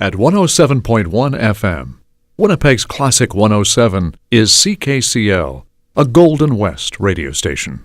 At 107.1 FM, Winnipeg's Classic 107 is CKCL, a Golden West radio station.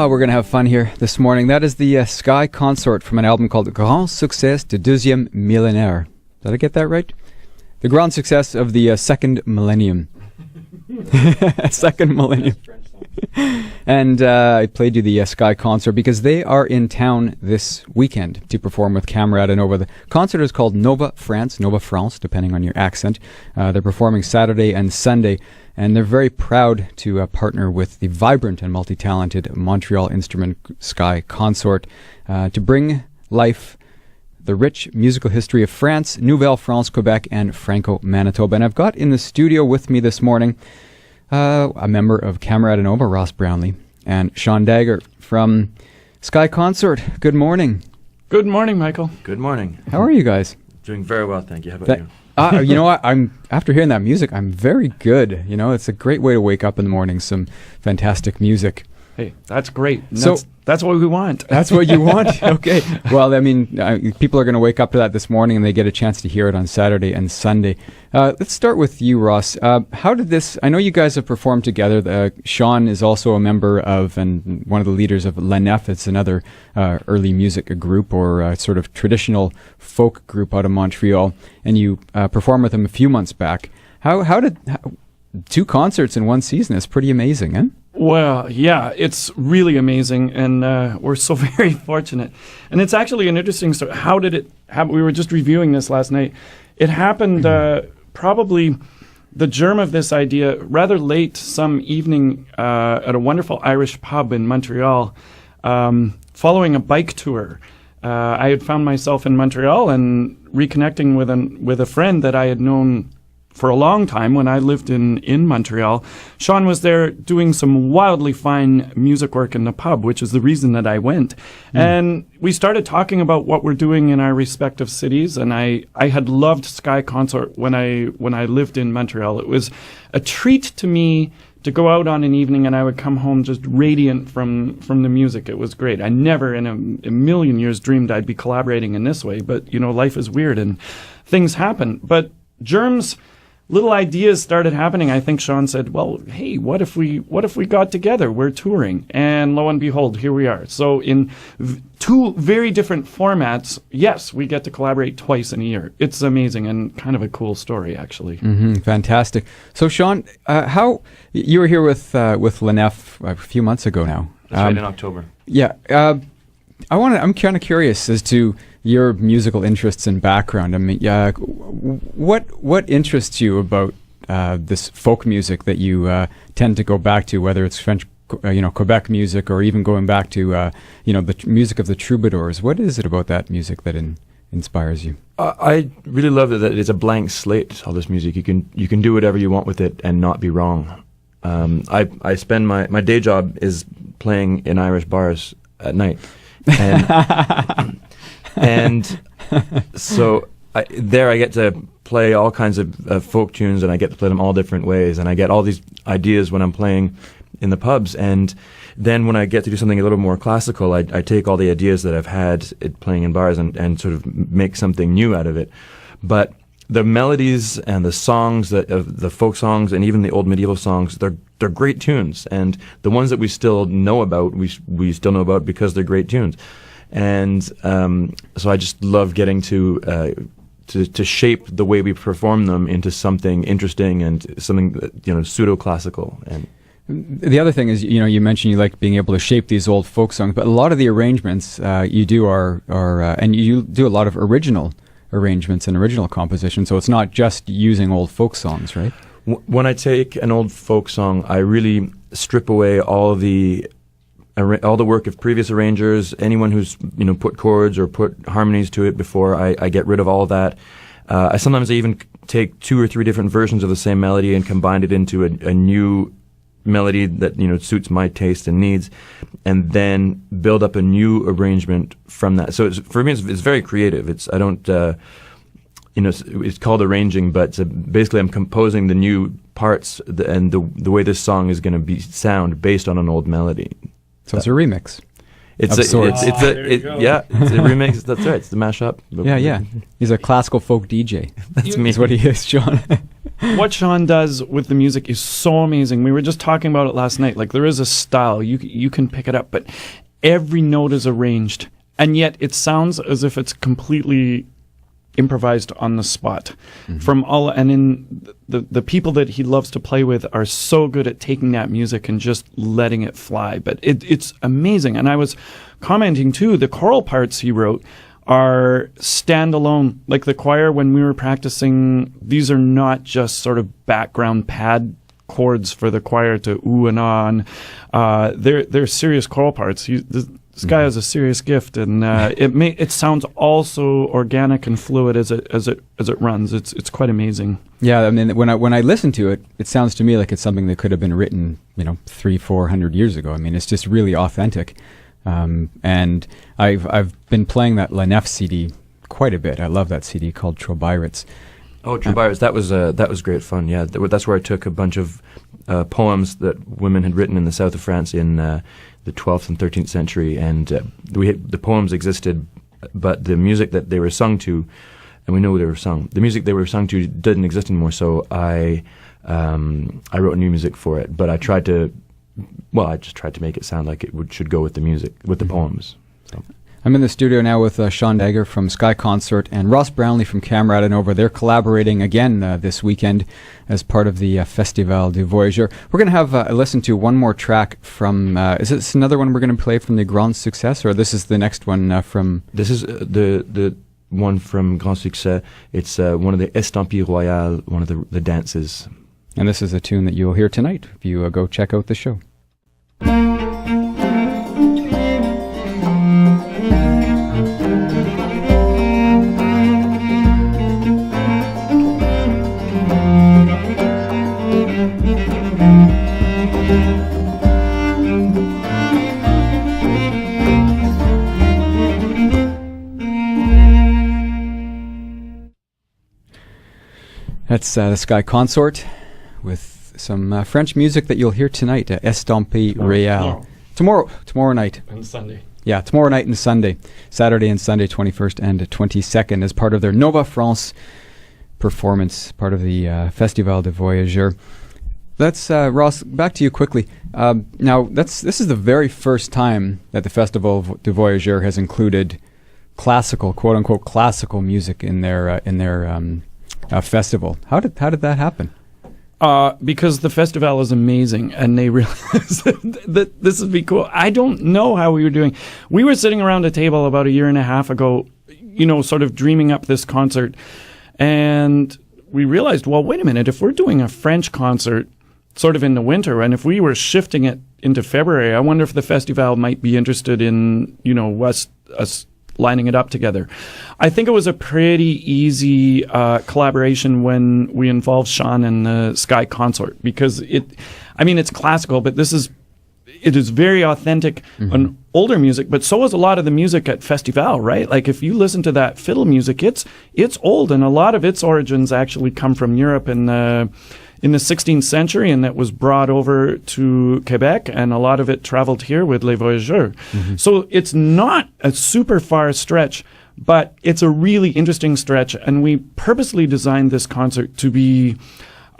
We're going to have fun here this morning. That is the Skye Consort from an album called Grand Succès du Deuxième Millénaire. Did I get that right? The Grand Success of the Second Millennium. Second Millennium. And I played you the Skye Consort because they are in town this weekend to perform with Camerata Nova. The concert is called Nouvelle-France, depending on your accent. They're performing Saturday and Sunday, and they're very proud to partner with the vibrant and multi-talented Montreal instrument Skye Consort to bring life the rich musical history of France, Nouvelle-France, Quebec and Franco-Manitoba. And I've got in the studio with me this morning a member of Camerata Nova, Ross Brownlee, and Sean Dagger from Skye Consort. Good morning. Good morning, Michael. Good morning. How are you guys? Doing very well, thank you. How about you? You know what? After hearing that music, I'm very good. You know, it's a great way to wake up in the morning. Some fantastic music. Hey, that's great. So that's what we want. That's what you want? Okay. Well, I mean, people are going to wake up to that this morning and they get a chance to hear it on Saturday and Sunday. Let's start with you, Ross. How did this, I know you guys have performed together. Sean is also a member of and one of the leaders of La Nef. It's another early music group or sort of traditional folk group out of Montreal. And you performed with him a few months back. How did two concerts in one season is pretty amazing, eh? Well, yeah, it's really amazing, and we're so very fortunate. And it's actually an interesting story. How did it happen? We were just reviewing this last night. It happened probably the germ of this idea rather late some evening at a wonderful Irish pub in Montreal following a bike tour. I had found myself in Montreal and reconnecting with a friend that I had known for a long time when I lived in Montreal. Sean was there doing some wildly fine music work in the pub, which is the reason that I went. And we started talking about what we're doing in our respective cities, and I had loved Skye Consort when I lived in Montreal. It was a treat to me to go out on an evening and I would come home just radiant from the music. It was great. I never in a million years dreamed I'd be collaborating in this way, but you know, life is weird and things happen. But little ideas started happening. I think Sean said, well, hey, what if we got together? We're touring. And lo and behold, here we are. So in two very different formats, yes, we get to collaborate twice in a year. It's amazing and kind of a cool story, actually. Mm-hmm, fantastic. So Sean, how you were here with La Nef a few months ago now. That's right, in October. Yeah. I'm kind of curious as to your musical interests and background. I mean, what interests you about this folk music that you tend to go back to, whether it's French, Quebec music, or even going back to the music of the troubadours? What is it about that music that inspires you? I really love that it's a blank slate. All this music, you can do whatever you want with it and not be wrong. I spend my day job is playing in Irish bars at night. And so I get to play all kinds of folk tunes, and I get to play them all different ways, and I get all these ideas when I'm playing in the pubs. And then when I get to do something a little more classical, I take all the ideas that I've had playing in bars and sort of make something new out of it. But the melodies and the songs the folk songs and even the old medieval songs, they're great tunes, and the ones that we still know about, we still know about because they're great tunes. And so I just love getting to shape the way we perform them into something interesting and something pseudo-classical. And the other thing is, you mentioned you like being able to shape these old folk songs, but a lot of the arrangements you do are and you do a lot of original arrangements and original composition. So it's not just using old folk songs, right? When I take an old folk song, I really strip away all the work of previous arrangers, anyone who's put chords or put harmonies to it before. I get rid of all that. I sometimes even take 2 or 3 different versions of the same melody and combine it into a new melody that suits my taste and needs, and then build up a new arrangement from that. So for me, it's very creative. I don't. It's called arranging, but basically I'm composing the new parts and the way this song is going to sound based on an old melody. So it's a remix. It's a remix. That's right. It's the mashup. Yeah. He's a classical folk DJ. That's me. That's what he is, Sean. What Sean does with the music is so amazing. We were just talking about it last night. Like, there is a style. You can pick it up, but every note is arranged, and yet it sounds as if it's completely improvised on the spot. The people that he loves to play with are so good at taking that music and just letting it fly. But it's amazing. And I was commenting too, the choral parts he wrote are standalone. Like the choir, when we were practicing, these are not just sort of background pad chords for the choir to ooh and ah. And they're serious choral parts. This guy has a serious gift, and it sounds also organic and fluid as it runs. It's quite amazing. Yeah, I mean, when I listen to it, it sounds to me like it's something that could have been written, 300-400 years ago. I mean, it's just really authentic. And I've been playing that Lenef CD quite a bit. I love that CD called Trobirets. Oh, Trobirets, that was great fun. Yeah, that's where I took a bunch of poems that women had written in the south of France in the 12th and 13th century, and the poems existed, but the music that they were sung to, and we know they were sung, the music they were sung to didn't exist anymore. So I wrote new music for it, but I just tried to make it sound like it should go with the music, with the poems. So. I'm in the studio now with Sean Dagger from Skye Consort and Ross Brownlee from Camerata Nova. They're collaborating again this weekend as part of the Festival du Voyageur. We're going to have a listen to one more track from, is this another one we're going to play from the Grand Succès, or this is the next one from? This is the one from Grand Succès. It's one of the Estampilles Royales, one of the dances. And this is a tune that you'll hear tonight if you go check out the show. That's the Skye Consort with some French music that you'll hear tonight, Estampilles Royales. Tomorrow night. And Sunday. Yeah, tomorrow night and Sunday. Saturday and Sunday, 21st and 22nd, as part of their Nouvelle-France performance, part of the Festival du Voyageur. Let's, Ross, back to you quickly. Now, this is the very first time that the Festival du Voyageur has included classical, quote-unquote, classical music in their festival. How did that happen? Because the festival is amazing, and they realized that this would be cool. I don't know how we were doing. We were sitting around a table about a year and a half ago, sort of dreaming up this concert, and we realized, well, wait a minute, if we're doing a French concert sort of in the winter, and if we were shifting it into February, I wonder if the festival might be interested in, us lining it up together. I think it was a pretty easy collaboration when we involved Sean and the Skye Consort, because it's classical, but it is very authentic and older music, but so is a lot of the music at Festival, right? Like if you listen to that fiddle music, it's old, and a lot of its origins actually come from Europe in the 16th century, and that was brought over to Quebec, and a lot of it traveled here with Les Voyageurs. So it's not a super far stretch, but it's a really interesting stretch, and we purposely designed this concert to be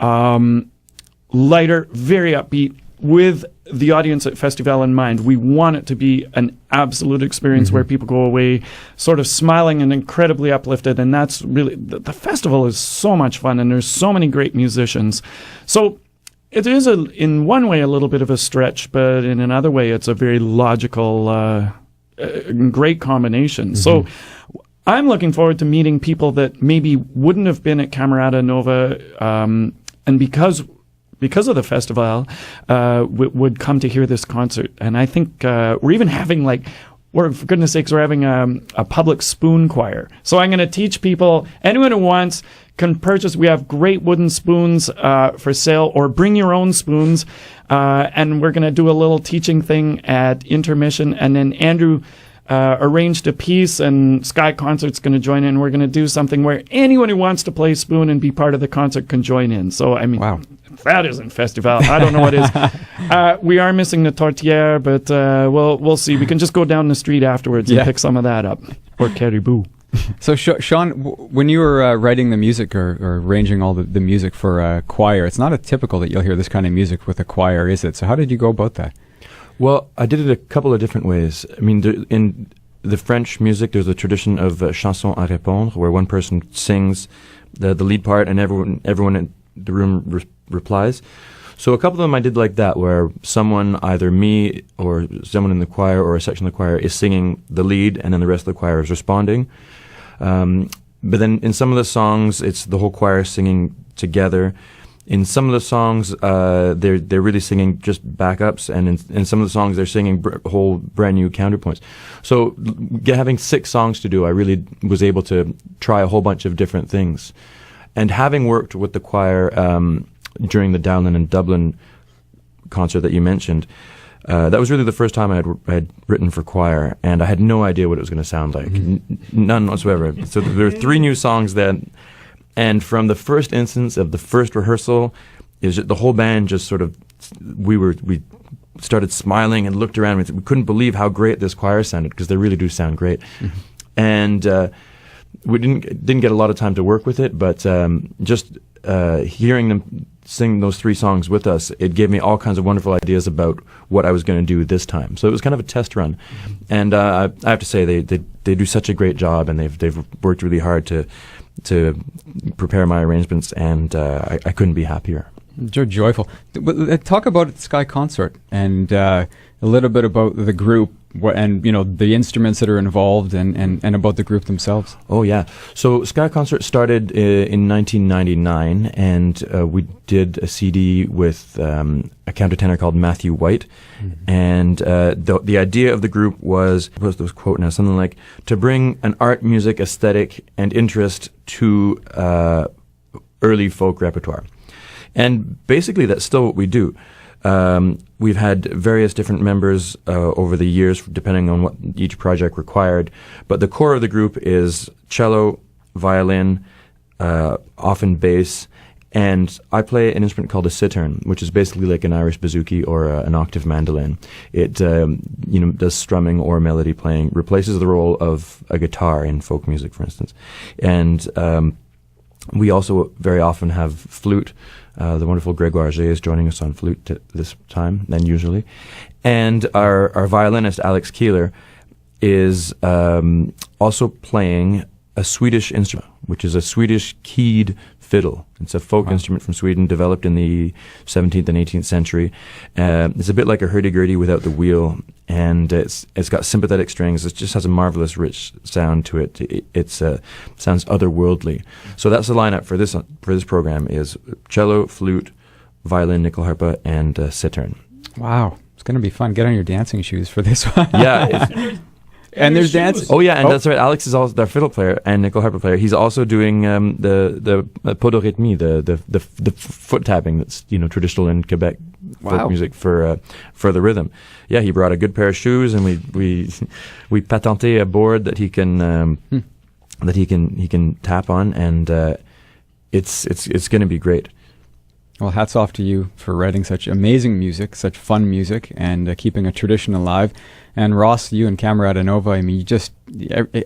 lighter, very upbeat, with the audience at Festival in mind. We want it to be an absolute experience where people go away sort of smiling and incredibly uplifted, and that's really, the festival is so much fun, and there's so many great musicians. So it is, in one way, a little bit of a stretch, but in another way, it's a very logical, great combination. So I'm looking forward to meeting people that maybe wouldn't have been at Camerata Nova, and because of the festival, would come to hear this concert. And I think we're even having, for goodness sakes, we're having a public spoon choir. So I'm going to teach people, anyone who wants can purchase. We have great wooden spoons for sale, or bring your own spoons. And we're going to do a little teaching thing at intermission. And then Andrew arranged a piece, and Skye Consort's going to join in. We're going to do something where anyone who wants to play spoon and be part of the concert can join in. So, I mean, wow. If that isn't festival, I don't know what is. We are missing the tortillere, but we'll see. We can just go down the street afterwards and pick some of that up. Or caribou. So, Sean, when you were writing the music or arranging all the music for a choir, it's not typical that you'll hear this kind of music with a choir, is it? So how did you go about that? Well, I did it a couple of different ways. I mean, in the French music, there's a tradition of chanson à répondre, where one person sings the lead part and everyone in the room replies. So a couple of them I did like that, where someone, either me or someone in the choir or a section of the choir, is singing the lead, and then the rest of the choir is responding. But then in some of the songs, it's the whole choir singing together. In some of the songs, they're really singing just backups, and in some of the songs, they're singing whole brand new counterpoints. So having 6 songs to do, I really was able to try a whole bunch of different things. And having worked with the choir during the Dowling and Dublin concert that you mentioned, that was really the first time I had written for choir, and I had no idea what it was going to sound like. None whatsoever. So there were 3 new songs then. And from the first instance of the first rehearsal, the whole band just sort of, we started smiling and looked around. We couldn't believe how great this choir sounded, because they really do sound great. Mm-hmm. And we didn't get a lot of time to work with it, but just hearing them sing those 3 songs with us, it gave me all kinds of wonderful ideas about what I was going to do this time. So it was kind of a test run. Mm-hmm. And I have to say, they do such a great job, and they've worked really hard to prepare my arrangements, and I couldn't be happier. Joyful. Talk about Skye Consort and a little bit about the group and the instruments that are involved and about the group themselves. Oh yeah. So Skye Consort started in 1999, and we did a CD with a countertenor called Matthew White. Mm-hmm. And the idea of the group was quote now, something like, to bring an art, music, aesthetic, and interest to early folk repertoire. And basically that's still what we do. We've had various different members over the years, depending on what each project required. But the core of the group is cello, violin, often bass, and I play an instrument called a cithern, which is basically like an Irish bouzouki or an octave mandolin. It does strumming or melody playing, replaces the role of a guitar in folk music, for instance. And we also very often have flute. The wonderful Grégoire G is joining us on flute this time than usually. And our violinist, Alex Keeler, is also playing a Swedish instrument, which is a Swedish keyed fiddle. It's a folk instrument from Sweden, developed in the 17th and 18th century. It's a bit like a hurdy-gurdy without the wheel, and it's got sympathetic strings. It just has a marvelous, rich sound to it. It sounds otherworldly. So that's the lineup for this program: is cello, flute, violin, nickelharpa, and cithern. Wow, it's going to be fun. Get on your dancing shoes for this one. Yeah. And there's dance. Oh yeah, and that's right. Alex is also their fiddle player and nickel harpa player. He's also doing the podorythmie, the foot tapping that's traditional in Quebec folk music for the rhythm. Yeah, he brought a good pair of shoes, and we patenté a board that he can tap on, and it's going to be great. Well, hats off to you for writing such amazing music, such fun music, and keeping a tradition alive. And Ross, you and Camerata Nova, I mean,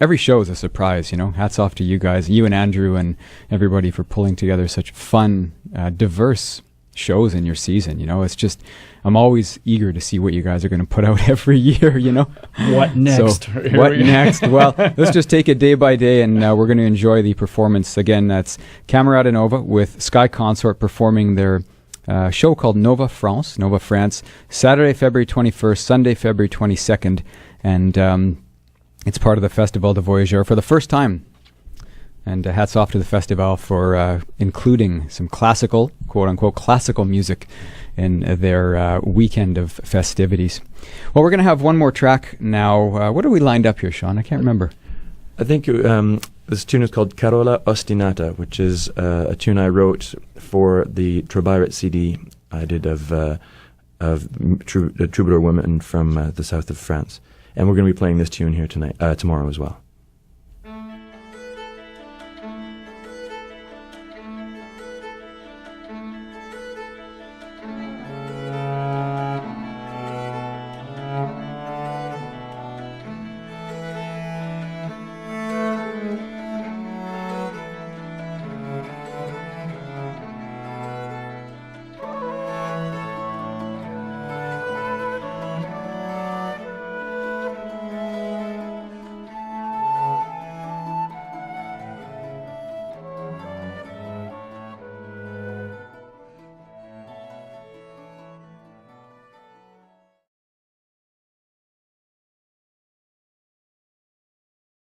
every show is a surprise, Hats off to you guys, you and Andrew and everybody, for pulling together such fun, diverse shows in your season. It's just, I'm always eager to see what you guys are going to put out every year, What next? So, what next? Well, let's just take it day by day, and we're going to enjoy the performance. Again, that's Camerata Nova with Skye Consort performing their show called Nouvelle-France, Saturday, February 21st, Sunday, February 22nd, and it's part of the Festival de Voyageur for the first time. And hats off to the festival for including some classical, quote-unquote, classical music in their weekend of festivities. Well, we're going to have one more track now. What are we lined up here, Sean? I can't remember. I think this tune is called Carola Ostinata, which is a tune I wrote for the Trobaret CD I did of troubadour women from the south of France. And we're going to be playing this tune here tomorrow as well.